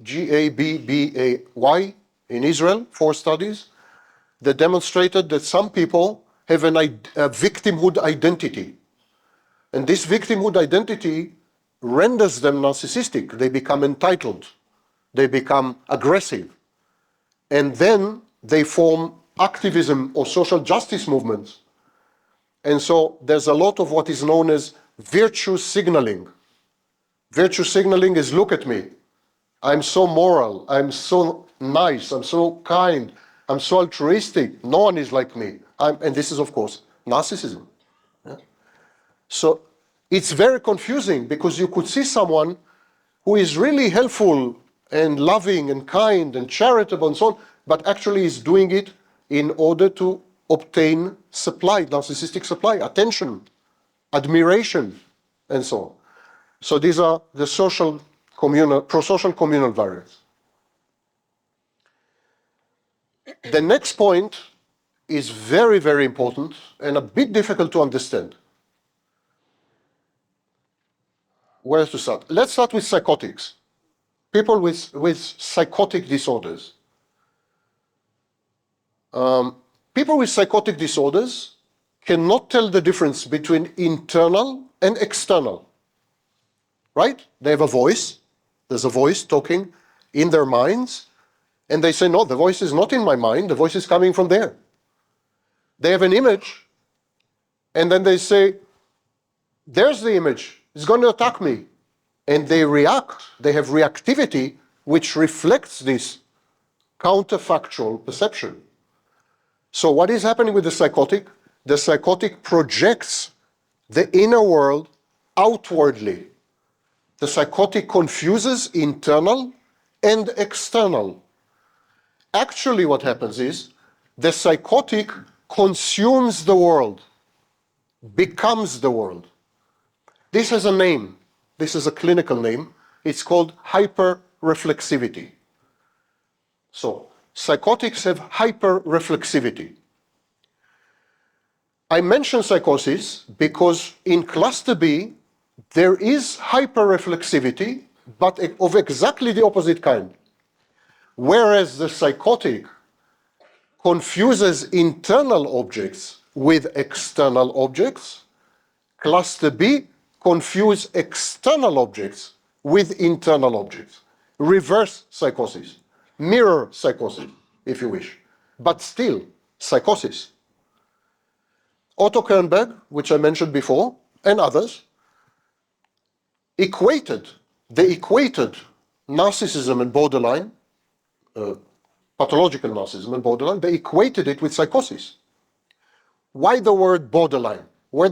Gabbay, in Israel, 4 studies, that demonstrated that some people have a victimhood identity. And this victimhood identity renders them narcissistic. They become entitled. They become aggressive. And then they form activism or social justice movements. And so there's a lot of what is known as virtue signaling. Virtue signaling is, look at me. I'm so moral. I'm so nice. I'm so kind. I'm so altruistic. No one is like me. And this is, of course, narcissism. Yeah? So it's very confusing because you could see someone who is really helpful and loving and kind and charitable and so on, but actually is doing it in order to obtain supply, narcissistic supply, attention, admiration, and so on. So these are the prosocial communal variants. The next point is very, very important and a bit difficult to understand. Where to start? Let's start with psychotics. People with psychotic disorders. People with psychotic disorders cannot tell the difference between internal and external. Right? They have a voice. There's a voice talking in their minds. And they say, no, the voice is not in my mind. The voice is coming from there. They have an image. And then they say, there's the image. It's going to attack me. And they react. They have reactivity, which reflects this counterfactual perception. So what is happening with the psychotic? The psychotic projects the inner world outwardly. The psychotic confuses internal and external. Actually, what happens is the psychotic consumes the world, becomes the world. This has a name. This is a clinical name. It's called hyperreflexivity. So, psychotics have hyperreflexivity. I mention psychosis because in cluster B, there is hyperreflexivity, but of exactly the opposite kind. Whereas the psychotic confuses internal objects with external objects, cluster B confuses external objects with internal objects. Reverse psychosis, mirror psychosis, if you wish, but still psychosis. Otto Kernberg, which I mentioned before, and others, equated narcissism and borderline, pathological narcissism and borderline, they equated it with psychosis. Why the word borderline? Where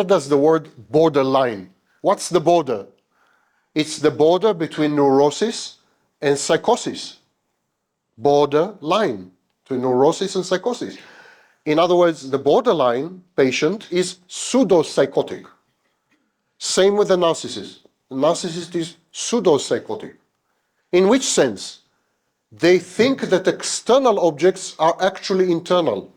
does the word borderline? What's the border? It's the border between neurosis and psychosis. Borderline between neurosis and psychosis. In other words, the borderline patient is pseudo-psychotic. Same with the narcissist. The narcissist is pseudo-psychotic. In which sense? They think that external objects are actually internal.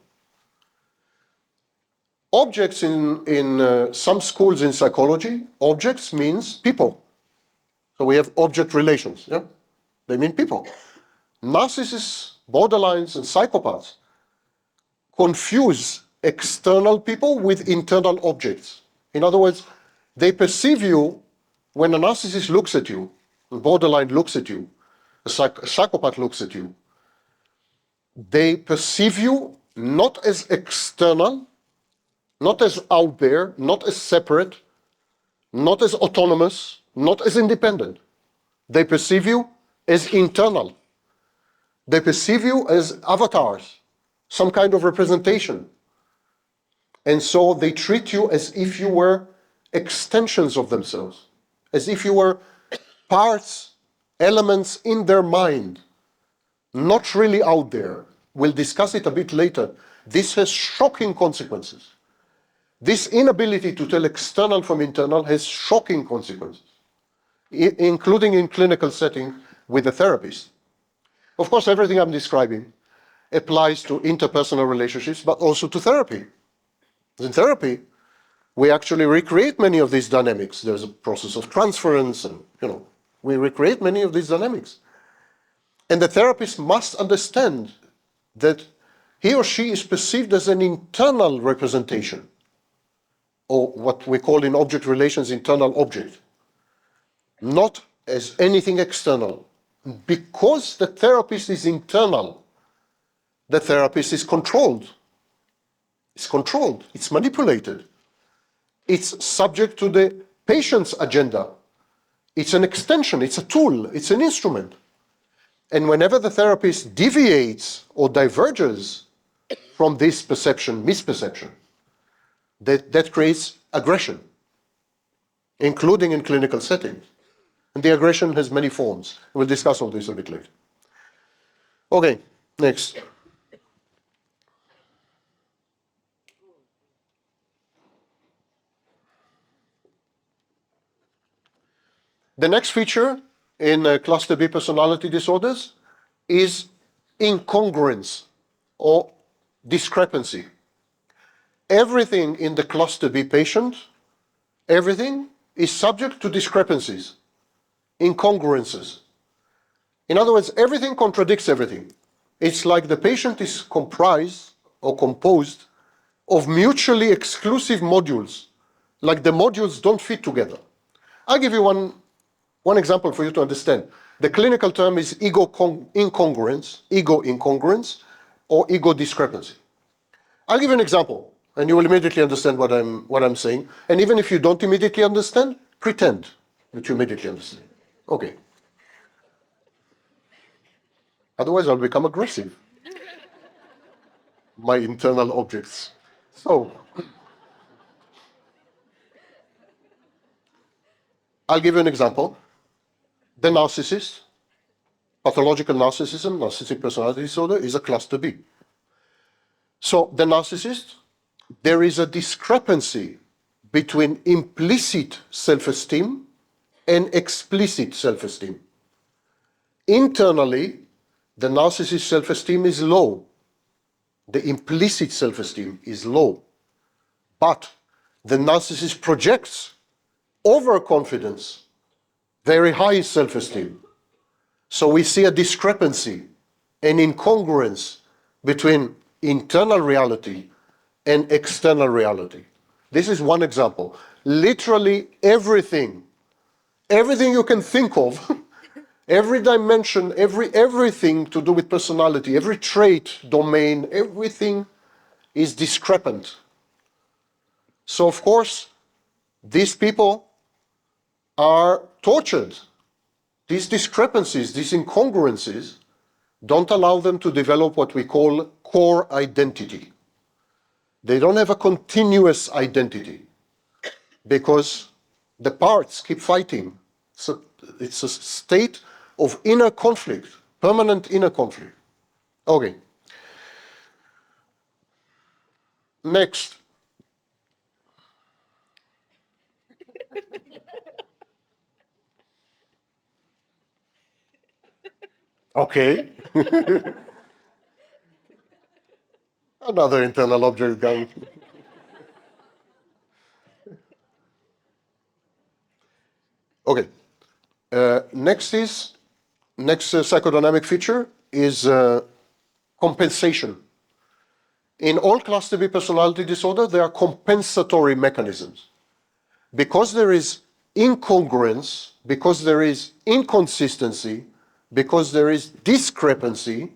Objects in some schools in psychology, objects means people. So we have object relations, yeah? They mean people. Narcissists, borderlines, and psychopaths confuse external people with internal objects. In other words, they perceive you, when a narcissist looks at you, a borderline looks at you, a psychopath looks at you, they perceive you not as external, not as out there, not as separate, not as autonomous, not as independent. They perceive you as internal. They perceive you as avatars, some kind of representation. And so they treat you as if you were extensions of themselves, as if you were parts, elements in their mind, not really out there. We'll discuss it a bit later. This has shocking consequences. This inability to tell external from internal has shocking consequences, including in clinical setting with a therapist. Of course, everything I'm describing applies to interpersonal relationships, but also to therapy. In therapy, we actually recreate many of these dynamics. There's a process of transference, and we recreate many of these dynamics. And the therapist must understand that he or she is perceived as an internal representation, or what we call in object relations internal object, not as anything external. Because the therapist is internal, the therapist is controlled. It's controlled, it's manipulated. It's subject to the patient's agenda. It's an extension, it's a tool, it's an instrument. And whenever the therapist deviates or diverges from this perception, misperception, that creates aggression, including in clinical settings. And the aggression has many forms. We'll discuss all this a bit later. Okay, next. The next feature in cluster B personality disorders is incongruence or discrepancy. Everything in the cluster B patient, everything is subject to discrepancies, incongruences. In other words, everything contradicts everything. It's like the patient is comprised or composed of mutually exclusive modules, like the modules don't fit together. I'll give you one example for you to understand. The clinical term is ego incongruence, or ego discrepancy. I'll give you an example, and you will immediately understand what I'm saying. And even if you don't immediately understand, pretend that you immediately understand. Okay. Otherwise, I'll become aggressive. My internal objects. So, I'll give you an example. The narcissist, pathological narcissism, narcissistic personality disorder, is a cluster B. So, the narcissist, there is a discrepancy between implicit self-esteem and explicit self-esteem. Internally, the narcissist's self-esteem is low. The implicit self-esteem is low. But the narcissist projects overconfidence, very high self-esteem. So we see a discrepancy, an incongruence between internal reality and external reality. This is one example. Literally everything you can think of, every dimension, everything to do with personality, every trait, domain, everything is discrepant. So of course, these people are tortured. These discrepancies, these incongruences, don't allow them to develop what we call core identity. They don't have a continuous identity because the parts keep fighting. So it's a state of inner conflict, permanent inner conflict. Okay. Next. Okay. Another internal object gun. Okay. Next psychodynamic feature is compensation. In all cluster B personality disorder, there are compensatory mechanisms. Because there is incongruence, because there is inconsistency, because there is discrepancy,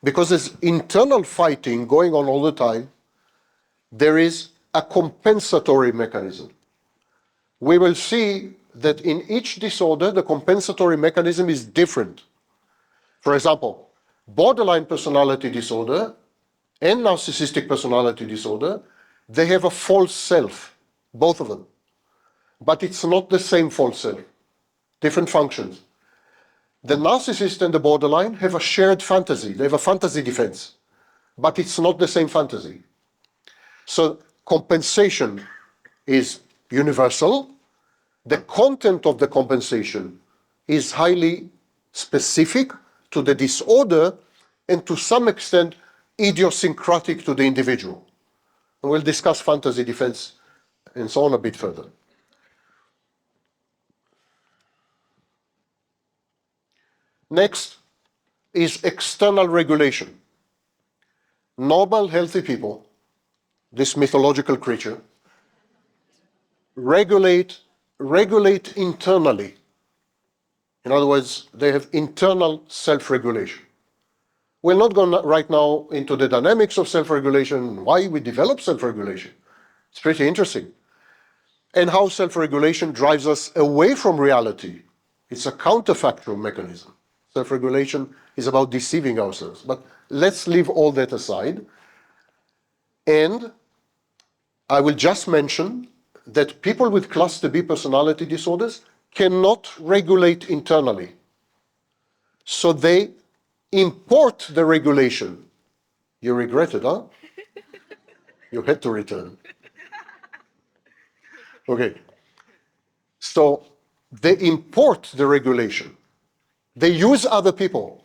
because there's internal fighting going on all the time, there is a compensatory mechanism. We will see that in each disorder, the compensatory mechanism is different. For example, borderline personality disorder and narcissistic personality disorder, they have a false self, both of them. But it's not the same false self, different functions. The narcissist and the borderline have a shared fantasy. They have a fantasy defense, but it's not the same fantasy. So compensation is universal. The content of the compensation is highly specific to the disorder and to some extent idiosyncratic to the individual. And we'll discuss fantasy defense and so on a bit further. Next is external regulation. Normal, healthy people, this mythological creature, regulate internally. In other words, they have internal self-regulation. We're not going right now into the dynamics of self-regulation, why we develop self-regulation. It's pretty interesting. And how self-regulation drives us away from reality. It's a counterfactual mechanism. Self-regulation is about deceiving ourselves. But let's leave all that aside. And I will just mention that people with cluster B personality disorders cannot regulate internally. So they import the regulation. You regret it, huh? You had to return. Okay. So they import the regulation. They use other people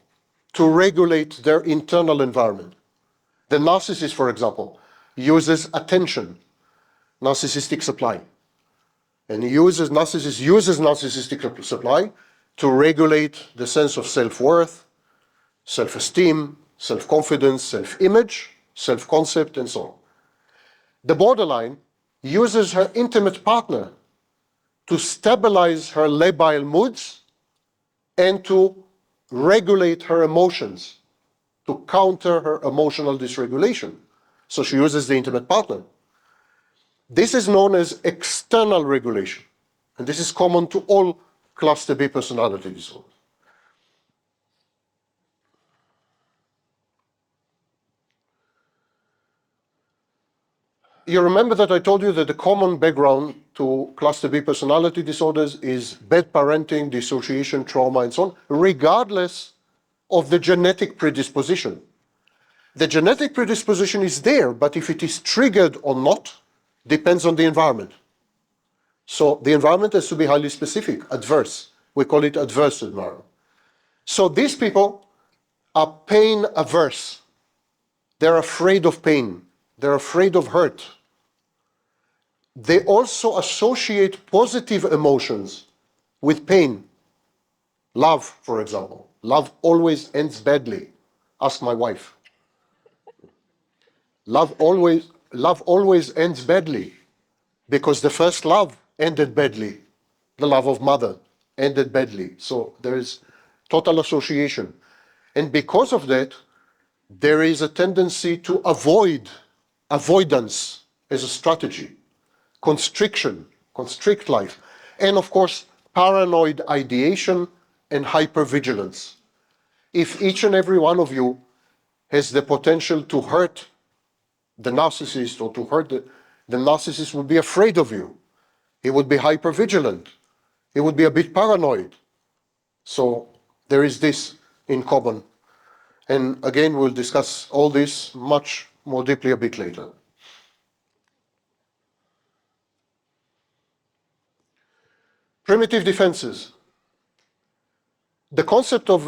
to regulate their internal environment. The narcissist, for example, uses attention, narcissistic supply. And narcissist uses narcissistic supply to regulate the sense of self-worth, self-esteem, self-confidence, self-image, self-concept, and so on. The borderline uses her intimate partner to stabilize her labile moods and to regulate her emotions, to counter her emotional dysregulation. So she uses the intimate partner. This is known as external regulation, and this is common to all cluster B personality disorders. You remember that I told you that the common background to cluster B personality disorders is bad parenting, dissociation, trauma, and so on, regardless of the genetic predisposition. The genetic predisposition is there, but if it is triggered or not depends on the environment. So the environment has to be highly specific, adverse. We call it adverse environment. So these people are pain averse. They're afraid of pain. They're afraid of hurt. They also associate positive emotions with pain. Love, for example. Love always ends badly. Ask my wife. Love always ends badly because the first love ended badly. The love of mother ended badly. So there is total association. And because of that, there is a tendency to avoidance as a strategy. Constrict life, and of course, paranoid ideation and hypervigilance. If each and every one of you has the potential to hurt the narcissist or to hurt the narcissist would be afraid of you. He would be hypervigilant. He would be a bit paranoid. So there is this in common. And again, we'll discuss all this much more deeply a bit later. Primitive defenses. The concept of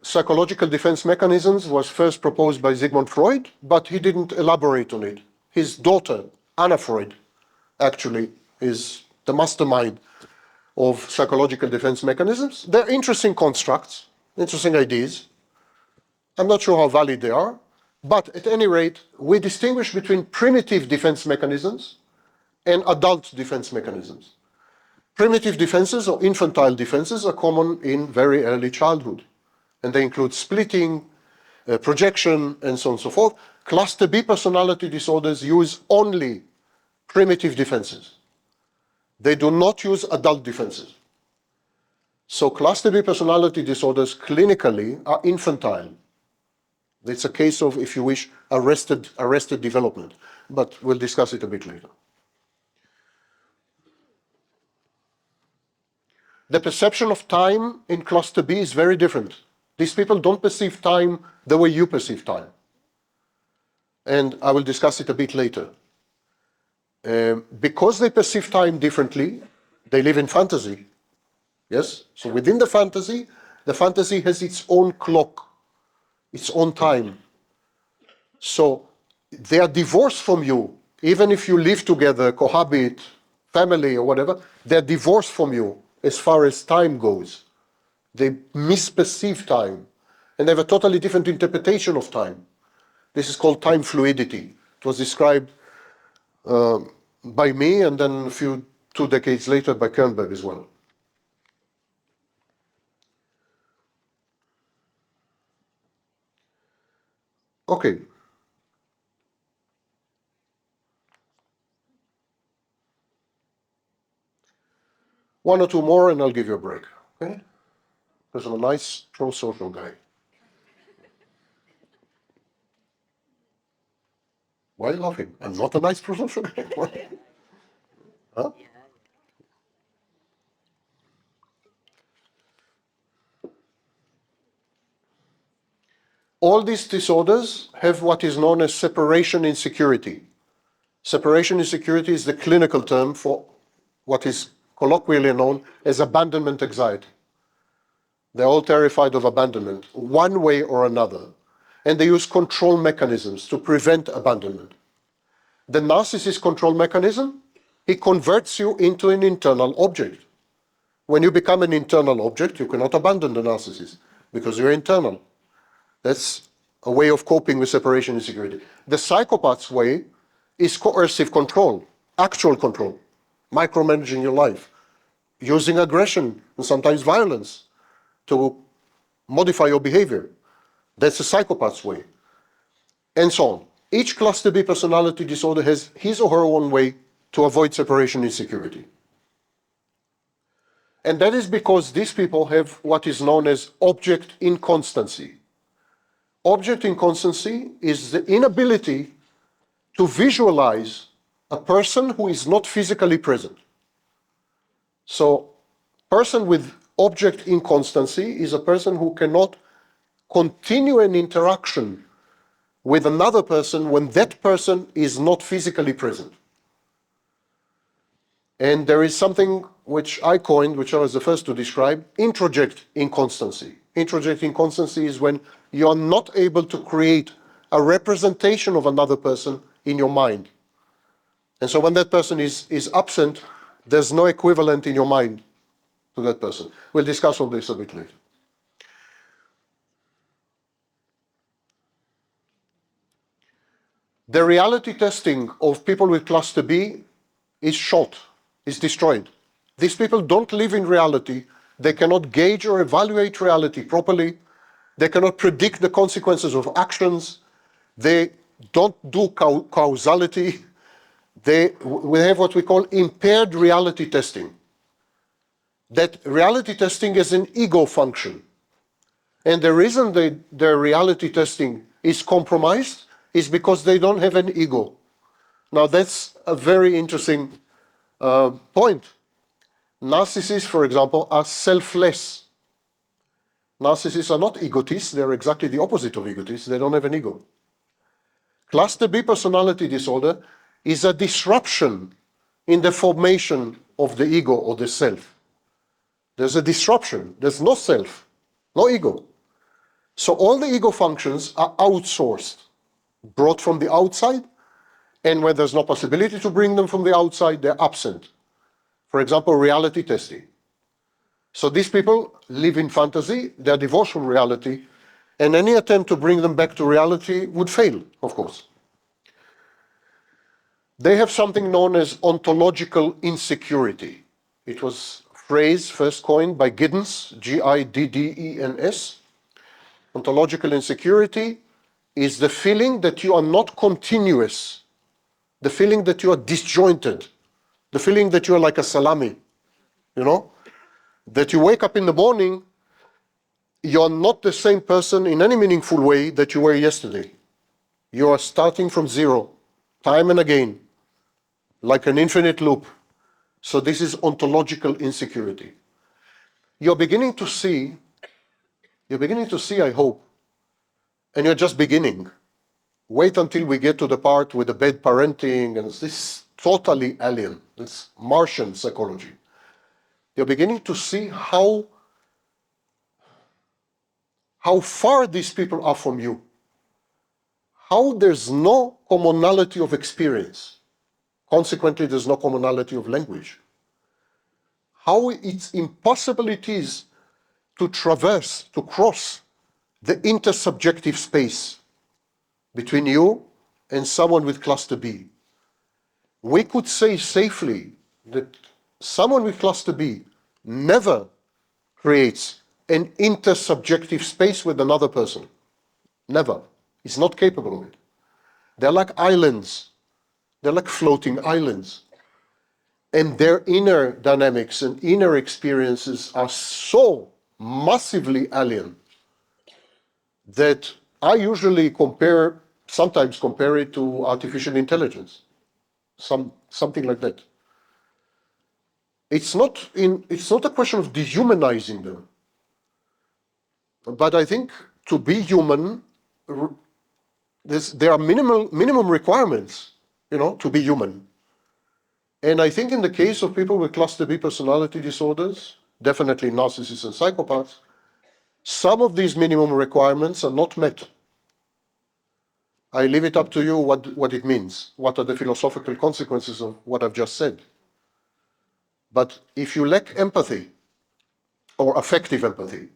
psychological defense mechanisms was first proposed by Sigmund Freud, but he didn't elaborate on it. His daughter, Anna Freud, actually is the mastermind of psychological defense mechanisms. They're interesting constructs, interesting ideas. I'm not sure how valid they are, but at any rate, we distinguish between primitive defense mechanisms and adult defense mechanisms. Primitive defenses or infantile defenses are common in very early childhood, and they include splitting, projection, and so on and so forth. Cluster B personality disorders use only primitive defenses. They do not use adult defenses. So cluster B personality disorders clinically are infantile. It's a case of, if you wish, arrested development, but we'll discuss it a bit later. The perception of time in cluster B is very different. These people don't perceive time the way you perceive time. And I will discuss it a bit later. Because they perceive time differently, they live in fantasy. Yes? So within the fantasy has its own clock, its own time. So they are divorced from you, even if you live together, cohabit, family or whatever, they're divorced from you as far as time goes. They misperceive time, and they have a totally different interpretation of time. This is called time fluidity. It was described by me, and then 2 decades later by Kernberg as well. Okay. One or two more and I'll give you a break. Okay? Because I'm a nice pro-social guy. Why are you laughing? I'm not a nice pro-social guy. Huh? All these disorders have what is known as separation insecurity. Separation insecurity is the clinical term for what is colloquially known as abandonment anxiety. They're all terrified of abandonment, one way or another. And they use control mechanisms to prevent abandonment. The narcissist control mechanism, he converts you into an internal object. When you become an internal object, you cannot abandon the narcissist because you're internal. That's a way of coping with separation insecurity. The psychopath's way is coercive control, actual control, micromanaging your life, using aggression and sometimes violence to modify your behavior. That's a psychopath's way. And so on. Each cluster B personality disorder has his or her own way to avoid separation insecurity. And that is because these people have what is known as object inconstancy. Object inconstancy is the inability to visualize a person who is not physically present. So, person with object inconstancy is a person who cannot continue an interaction with another person when that person is not physically present. And there is something which I coined, which I was the first to describe, introject inconstancy. Introject inconstancy is when you are not able to create a representation of another person in your mind. And so when that person is absent, there's no equivalent in your mind to that person. We'll discuss all this a bit later. The reality testing of people with cluster B is shot, is destroyed. These people don't live in reality. They cannot gauge or evaluate reality properly. They cannot predict the consequences of actions. They don't do causality. We have what we call impaired reality testing. That reality testing is an ego function. And the reason their reality testing is compromised is because they don't have an ego. Now that's a very interesting point. Narcissists, for example, are selfless. Narcissists are not egotists, they're exactly the opposite of egotists, they don't have an ego. Cluster B personality disorder is a disruption in the formation of the ego or the self. There's a disruption, there's no self, no ego. So all the ego functions are outsourced, brought from the outside, and when there's no possibility to bring them from the outside, they're absent. For example, reality testing. So these people live in fantasy, they are divorced from reality, and any attempt to bring them back to reality would fail, of course. They have something known as ontological insecurity. It was a phrase first coined by Giddens, Giddens. Ontological insecurity is the feeling that you are not continuous, the feeling that you are disjointed, the feeling that you are like a salami, you know? That you wake up in the morning, you're not the same person in any meaningful way that you were yesterday. You are starting from zero, time and again, like an infinite loop. So this is ontological insecurity. You're beginning to see, I hope, and you're just beginning. Wait until we get to the part with the bad parenting, and this is totally alien. It's Martian psychology. You're beginning to see how far these people are from you. How there's no commonality of experience. Consequently, there's no commonality of language. How it's impossible it is to traverse, to cross the intersubjective space between you and someone with cluster B. We could say safely that someone with cluster B never creates an intersubjective space with another person. Never. He's not capable of it. They're like islands. They're like floating islands. And their inner dynamics and inner experiences are so massively alien that I usually sometimes compare it to artificial intelligence. Something like that. It's not a question of dehumanizing them. But I think to be human, there are minimum requirements, to be human. And I think in the case of people with cluster B personality disorders, definitely narcissists and psychopaths, some of these minimum requirements are not met. I leave it up to you what it means. What are the philosophical consequences of what I've just said? But if you lack empathy, or affective empathy,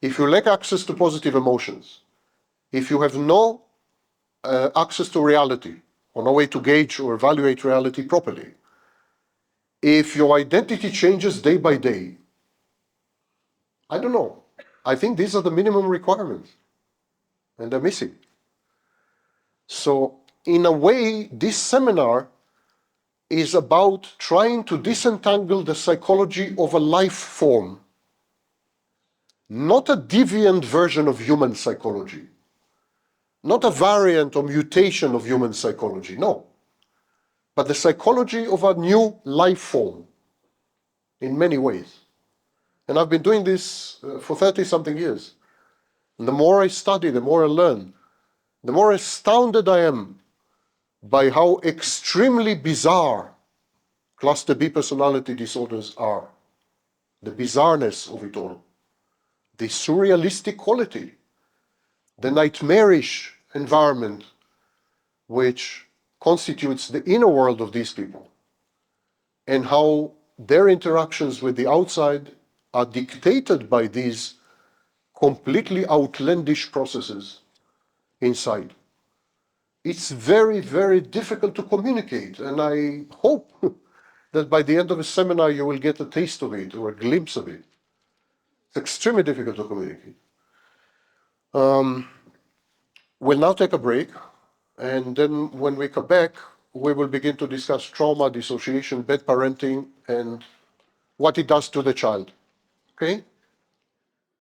if you lack access to positive emotions, if you have no access to reality, or no way to gauge or evaluate reality properly, if your identity changes day by day, I don't know. I think these are the minimum requirements, and they're missing. So, in a way, this seminar is about trying to disentangle the psychology of a life form, not a deviant version of human psychology, not a variant or mutation of human psychology, no, but the psychology of a new life form in many ways. And I've been doing this for 30-something years. And the more I study, the more I learn, the more astounded I am by how extremely bizarre cluster B personality disorders are. The bizarreness of it all. The surrealistic quality. The nightmarish environment which constitutes the inner world of these people. And how their interactions with the outside are dictated by these completely outlandish processes inside. It's very, very difficult to communicate, and I hope that by the end of the seminar you will get a taste of it or a glimpse of it. It's extremely difficult to communicate. We'll now take a break, and then when we come back, we will begin to discuss trauma, dissociation, bad parenting, and what it does to the child. Okay?